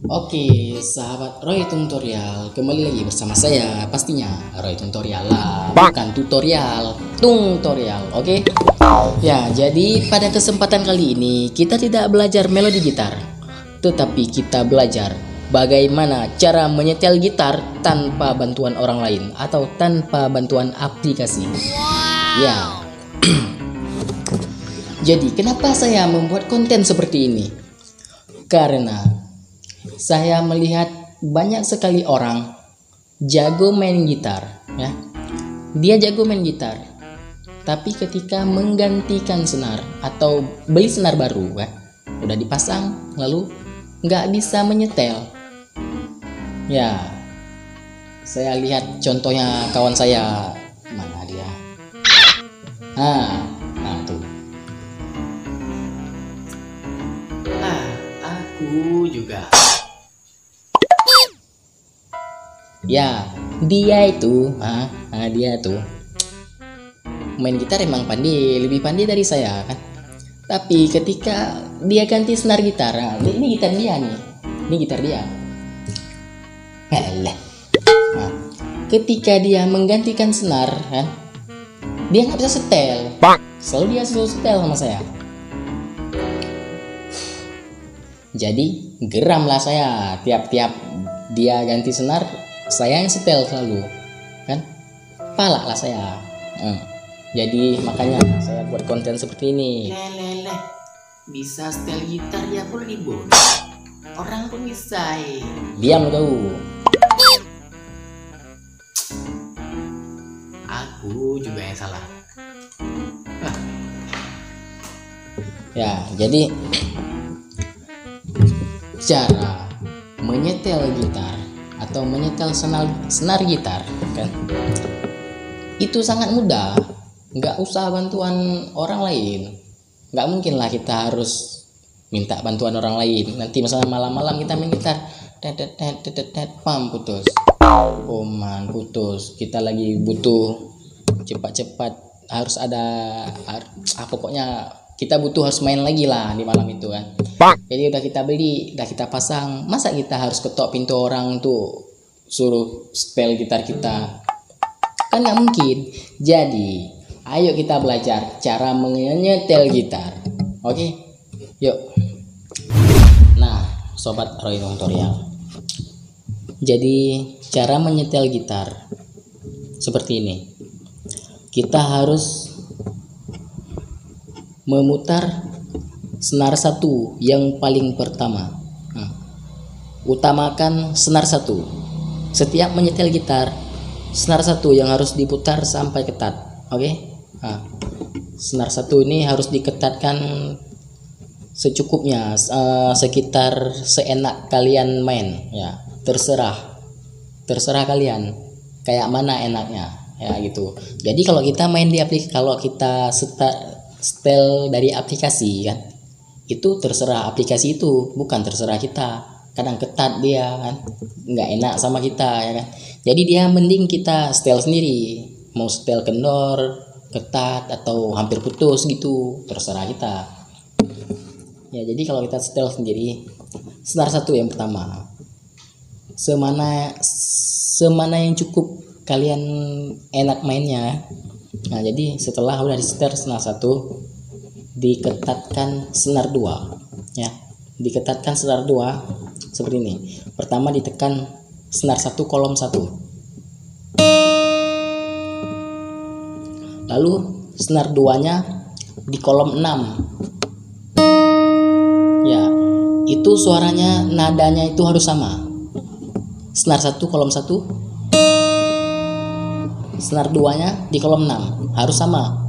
Oke, sahabat Roy Tutorial, kembali lagi bersama saya, pastinya Roy Tutorial lah, bukan tutorial, tutorial, oke? Ya, jadi pada kesempatan kali ini kita tidak belajar melodi gitar, tetapi kita belajar bagaimana cara menyetel gitar tanpa bantuan orang lain atau tanpa bantuan aplikasi. Ya, jadi kenapa saya membuat konten seperti ini? Karena saya melihat banyak sekali orang jago main gitar, ya. Dia jago main gitar, tapi ketika menggantikan senar atau beli senar baru, ya, udah dipasang lalu nggak bisa menyetel. Ya, saya lihat contohnya kawan saya, mana dia? Nah tuh. Aku juga. Ya, dia itu main gitar emang pandai, lebih pandai dari saya kan. Tapi ketika dia ganti senar gitar, ini gitar dia nih, ini gitar dia. Nah, ketika dia menggantikan senar, kan, dia nggak bisa setel. Selalu setel sama saya. Jadi geramlah saya tiap-tiap dia ganti senar. Saya yang setel selalu, kan? Palak lah saya. Jadi makanya saya buat konten seperti ini. Leleh, bisa setel gitar ya pun ribut. Orang pun bisa. Diam kau. Aku juga yang salah. Ya, jadi cara menyetel gitar atau menyetel senar gitar, kan, itu sangat mudah, nggak usah bantuan orang lain. Nggak mungkin lah kita harus minta bantuan orang lain. Nanti misalnya malam-malam kita main gitar, pam putus, man putus. Kita lagi butuh cepat-cepat, harus ada, pokoknya kita butuh harus main lagi lah di malam itu kan. Jadi udah kita beli, udah kita pasang, masa kita harus ketok pintu orang tuh suruh setel gitar kita? Kan nggak mungkin. Jadi ayo kita belajar cara menyetel gitar. Oke, yuk. Nah, sobat Roy Tutorial, jadi cara menyetel gitar seperti ini. Kita harus memutar senar satu yang paling pertama. Utamakan senar satu. Setiap menyetel gitar, senar satu yang harus diputar sampai ketat. Oke? Senar satu ini harus diketatkan secukupnya, sekitar seenak kalian main. Ya, terserah kalian kayak mana enaknya, ya gitu. Jadi kalau kita main di aplikasi, kalau kita setel dari aplikasi kan, itu terserah aplikasi itu, bukan terserah kita. Kadang ketat dia kan, nggak enak sama kita, ya kan. Jadi dia mending kita setel sendiri, mau setel kendor, ketat atau hampir putus gitu, terserah kita. Ya, jadi kalau kita setel sendiri, senar satu yang pertama, semana yang cukup kalian enak mainnya. Nah, jadi setelah udah disetel senar satu, diketatkan senar dua, ya. Diketatkan senar dua seperti ini. Pertama ditekan senar satu kolom satu, lalu senar duanya di kolom 6. Ya, itu suaranya, nadanya itu harus sama. Senar satu kolom satu, senar duanya di kolom 6 harus sama.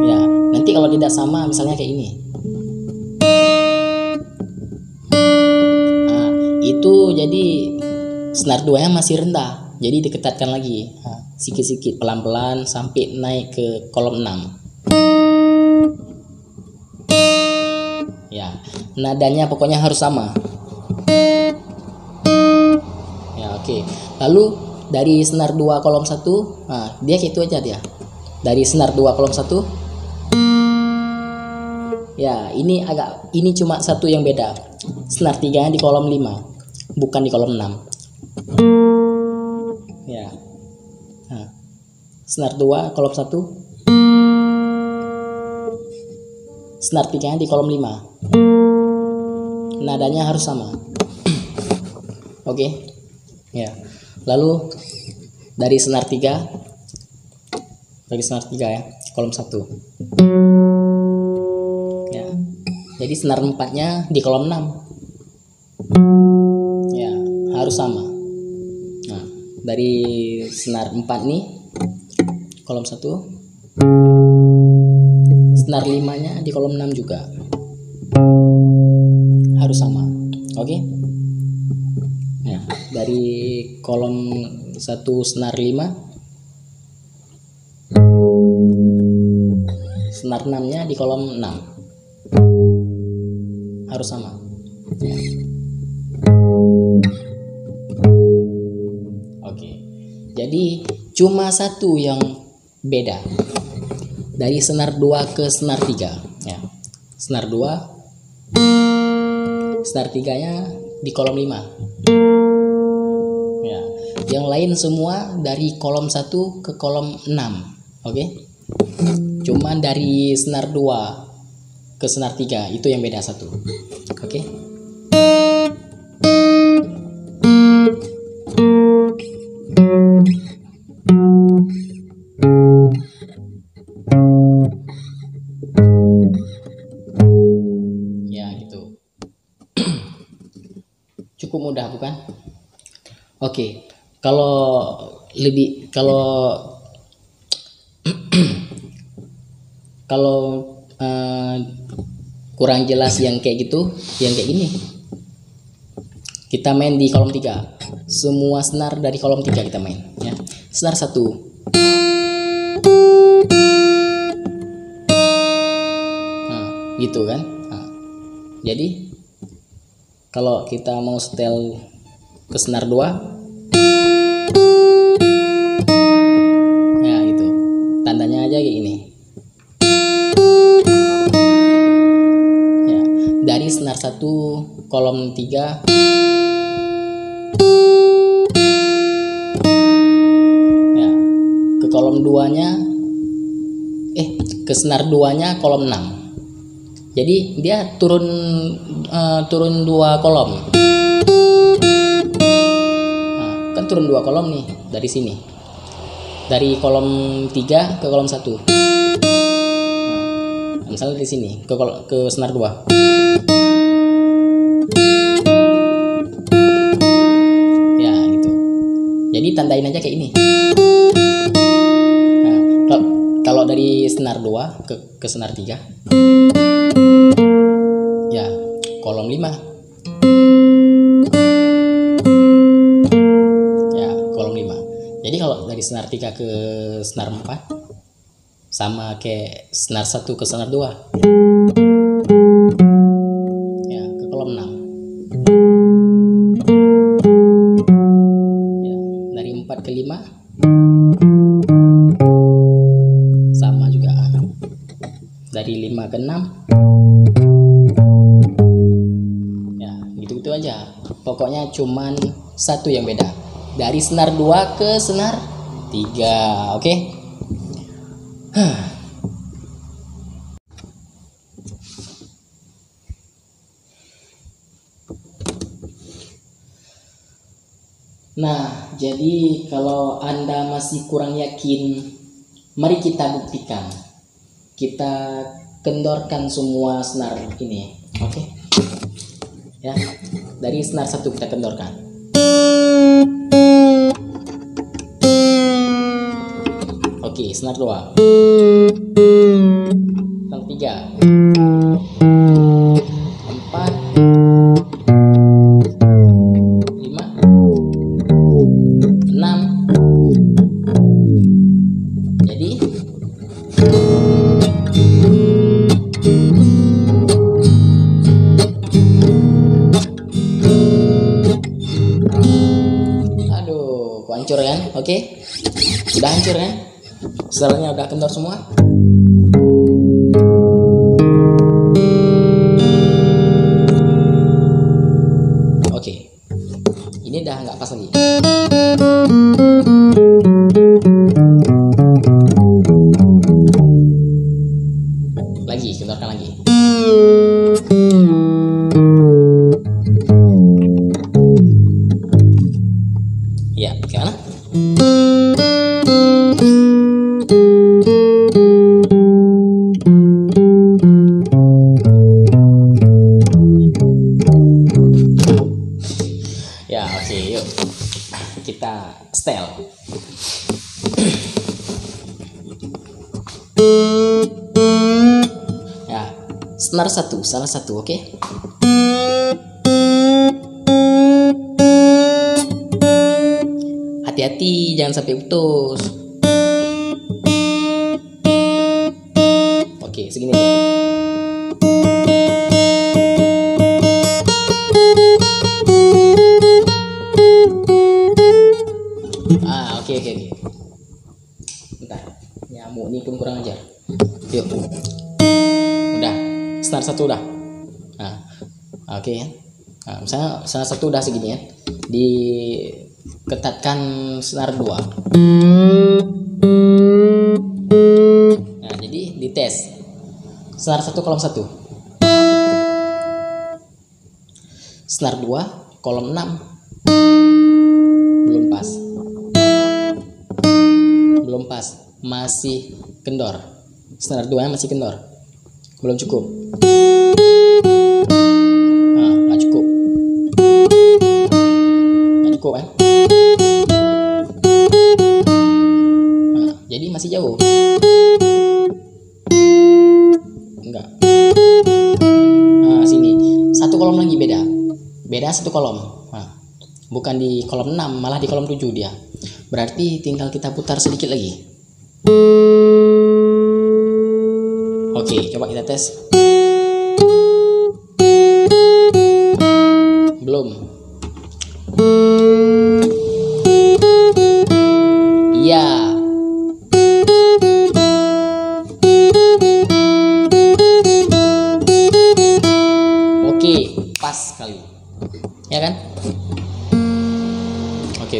Ya, nanti kalau tidak sama, misalnya kayak ini, nah, itu jadi senar duanya masih rendah, jadi diketatkan lagi, sikit-sikit pelan-pelan sampai naik ke kolom 6. Ya, nadanya pokoknya harus sama. Ya, oke. Lalu dari senar 2 kolom 1, dia gitu aja dia. Dari senar 2 kolom 1 Ya, ini cuma satu yang beda. Senar 3 di kolom 5, bukan di kolom 6. Ya. Nah, senar 2 kolom 1. Senar 3 di kolom 5. Nadanya harus sama. Oke. Ya. Lalu dari senar 3 ya, kolom 1. Ya. Jadi senar 4-nya di kolom 6. Ya, harus sama. Nah, dari senar 4 nih kolom 1. Senar 5-nya di kolom 6 juga. Harus sama. Oke. Nah, dari kolom 1 senar 5, senar 6-nya di kolom 6. Harus sama. Ya. Oke. Jadi cuma satu yang beda. Dari senar 2 ke senar 3 ya. Senar 2, senar 3-nya di kolom 5. Ya. Yang lain semua dari kolom 1 ke kolom 6. Oke. Cuman dari senar 2 ke senar 3 itu yang beda satu. Oke. Ya, gitu. Cukup mudah bukan? Oke. Kalau kurang jelas yang kayak gitu, yang kayak gini, kita main di kolom 3. Semua senar dari kolom 3 kita main ya. Senar 1. Nah, gitu kan. Nah, jadi kalau kita mau setel ke senar 2, ya itu tandanya aja kayak gini. Ya, dari senar 1 kolom 3 ya, ke kolom 2-nya ke senar 2-nya kolom 6. Jadi dia turun 2 kolom. Nah, kan turun 2 kolom nih dari sini. Dari kolom 3 ke kolom 1. Nah, misalnya di sini ke senar 2. Ya, gitu. Jadi tandain aja kayak ini. Nah, kalau dari senar 2 ke senar 3, ya kolom 5. Ya, kolom 5. Jadi kalau dari senar 3 ke senar 4 sama kayak senar 1 ke senar 2. Ya, ke kolom 6. Ya, dari 4 ke 5 sama juga. Dari 5 ke 6. Gitu aja. Pokoknya cuman satu yang beda. Dari senar 2 ke senar 3. Oke. Nah, jadi kalau Anda masih kurang yakin, mari kita buktikan. Kita kendorkan semua senar ini. Oke. Ya, dari senar 1 kita kendorkan. Oke, senar 2. Senar 3. 4. 5. 6. Jadi hancur kan? Oke. Udah hancur kan? Setelahnya udah kendor semua. pas lagi. Lagi, kendorkan lagi. Ya, gimana? Ya, oke, yuk kita setel. Ya, senar satu, salah satu, oke? Hati-hati, jangan sampai putus. Oke, segini aja. Oke. Bentar, nyamuk ini pun kurang ajar. Yuk, udah, senar satu udah. Nah, oke ya. Nah, misalnya senar satu udah segini ya. Diketatkan senar 2. Nah, jadi dites. Senar 1 kolom 1. Senar 2 kolom 6. Belum pas. Belum pas, masih kendor. Senar 2 masih kendor. Belum cukup. Nah, nggak cukup. Nggak cukup kan? Nah, jadi masih jauh. Enggak. Nah, sini. Satu kolom lagi beda. Beda satu kolom. Nah, bukan di kolom 6, malah di kolom 7 dia. Berarti tinggal kita putar sedikit lagi. Oke, coba kita tes. Belum. Iya. Oke, pas kali. Ya kan? Oke.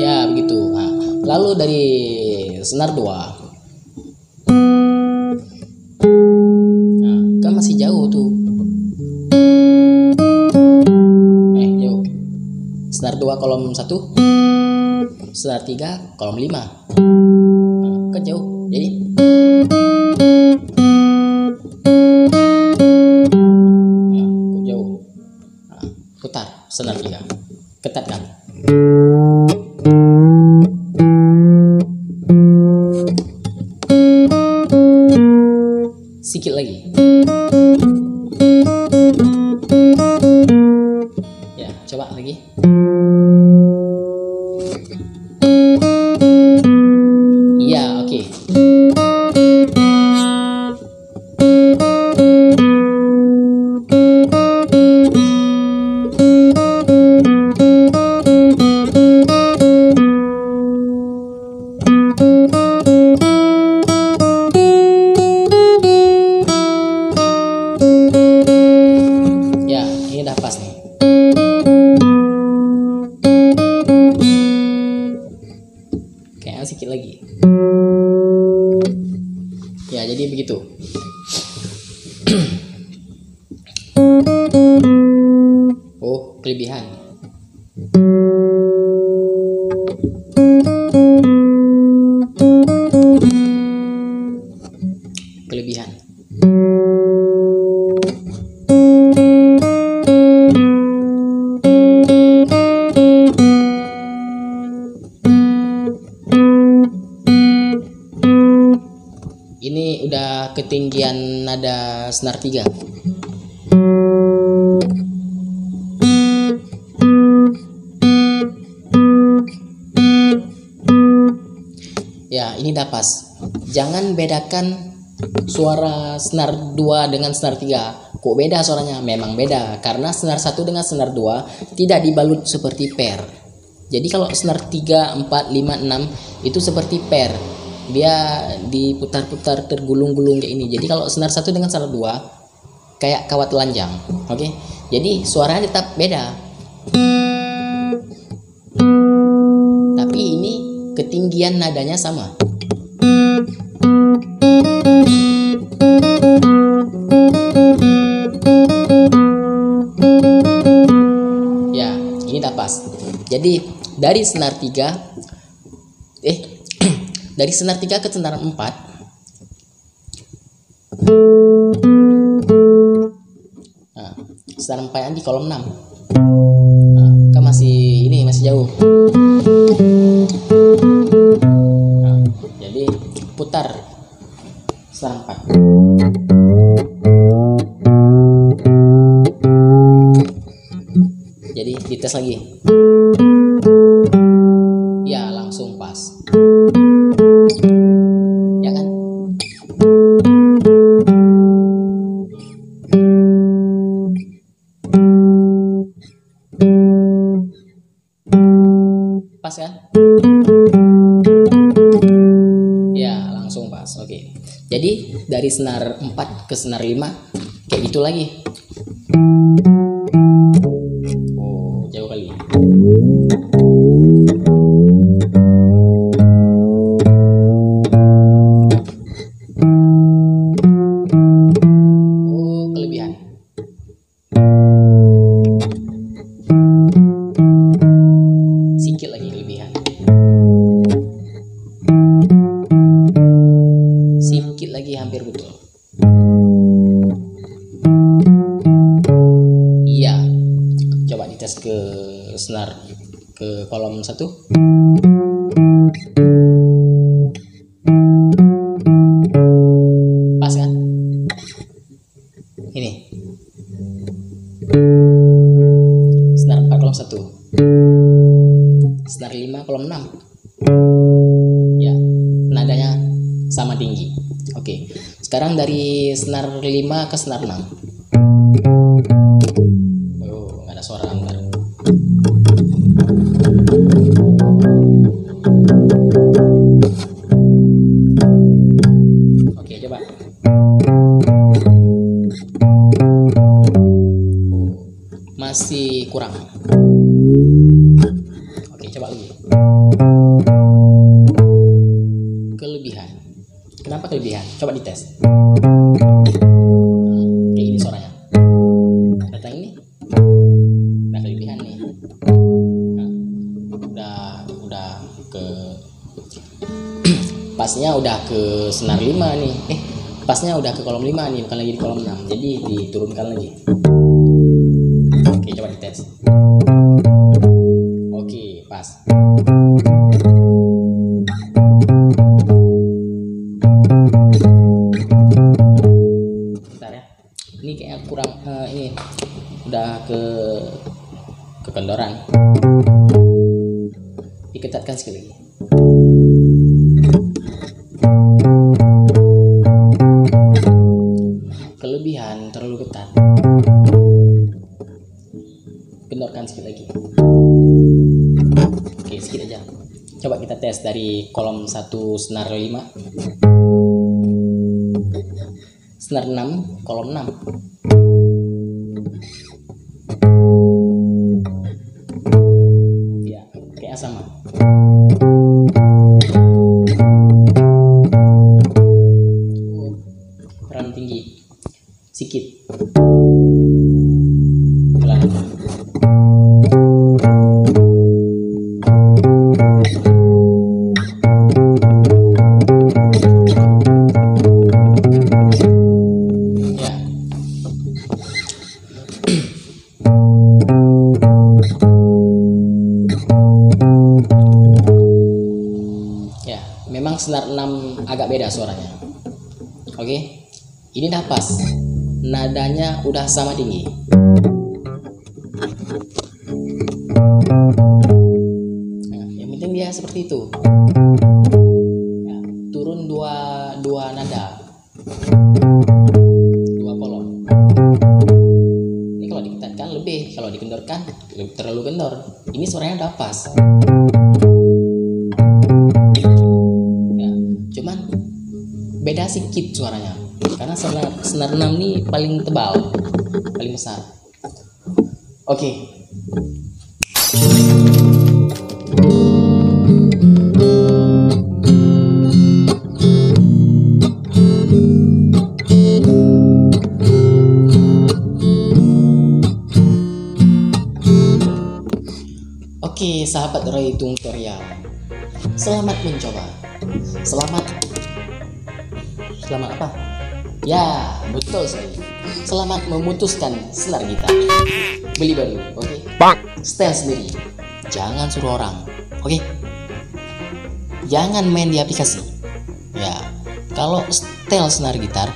Ya, begitu. Nah, lalu dari senar 2. Nah, kan masih jauh tuh. Jauh. Senar 2 kolom 1. Senar 3 kolom 5. Nah, kan jauh. Jadi jauh. Nah, putar senar 3. Ketatkan. Sikit lagi. Ya, coba lagi. Iya, oke. Ya, ini udah pas nih. Kayaknya sedikit lagi. Ya, jadi begitu. Oh, kelebihan. Kelebihan. Ini udah ketinggian nada senar 3. Ya, ini udah pas. Jangan bedakan suara senar 2 dengan senar 3. Kok beda suaranya? Memang beda, karena senar 1 dengan senar 2 tidak dibalut seperti pair. Jadi kalau senar 3, 4, 5, 6 itu seperti pair. dia diputar-putar tergulung-gulung kayak ini. Jadi kalau senar 1 dengan senar 2 kayak kawat telanjang. Oke. Jadi suaranya tetap beda. Tapi ini ketinggian nadanya sama. Ya, ini udah pas. Jadi dari senar 3 dari senar 3 ke senar 4 senar 4 di kolom 6. Kan masih jauh. Jadi putar senar 4. Jadi dites lagi. Ya, langsung pas. Ya kan? Pas kan? Ya, langsung pas. Oke. Jadi dari senar 4 ke senar 5 kayak gitu lagi. Oh, jauh kali. Oh, kelebihan. Sikit lagi kelebihan. Sikit lagi hampir betul. Iya. Coba dites ke senar ke kolom 1. Pas kan? Ini. Senar 4 kolom 1. Senar 5 kolom 6. Ya, nadanya sama tinggi. Oke. Sekarang dari senar 5 ke senar 6. Oh, nggak ada suara bentar. Oke, coba. Oh, masih kurang. Oke, coba lagi. Kelebihan. Kenapa kelebihan? Coba dites. Kayak gini suaranya. Datang ini. Nah, kelebihan nih. Nah, udah ke pasnya udah ke senar 5 nih. Pasnya udah ke kolom 5 nih, bukan lagi di kolom 6. Jadi diturunkan lagi. Oke, coba dites. Oke, pas. Bentar ya. Ini kayaknya kurang ini udah kekendoran. Diketatkan sekali lagi. Kelebihan terlalu ketat. Kendorkan sekali lagi. Oke, sedikit aja. Coba kita tes dari kolom 1 senar 5. Senar 6 kolom 6. Ya, kayaknya sama. Oh, terlalu tinggi. Sikit. Pelan. Ya, memang senar 6 agak beda suaranya. Oke, ini udah pas. Nadanya udah sama tinggi. Nah, yang penting dia seperti itu. Ya, turun dua nada, 2 kolom. Ini kalau diketatkan lebih, kalau dikendorkan terlalu kendor. Ini suaranya udah pas. Ya, cuman beda sedikit suaranya karena senar 6 ini paling tebal, paling besar. Oke. Oke, sahabat Roy Tutorial, selamat mencoba. Selamat apa? Ya, betul sekali. Selamat memutuskan senar gitar. Beli baru, oke? Setel sendiri. Jangan suruh orang, oke? Jangan main di aplikasi. Ya, kalau setel senar gitar,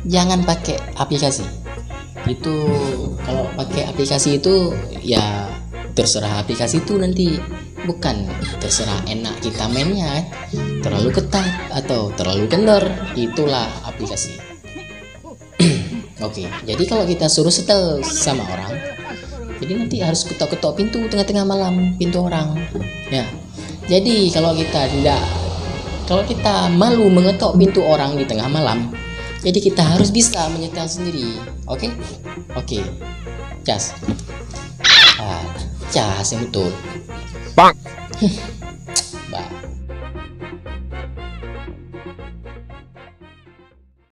jangan pakai aplikasi. Itu kalau pakai aplikasi itu ya terserah aplikasi itu nanti, bukan terserah enak kita mainnya, terlalu ketat atau terlalu kendor, itulah aplikasi. Oke, jadi kalau kita suruh setel sama orang, jadi nanti harus ketok-ketok pintu tengah-tengah malam, pintu orang. Ya, jadi kalau kita malu mengetok pintu orang di tengah malam, jadi kita harus bisa menyetel sendiri. Oke, cas yang betul.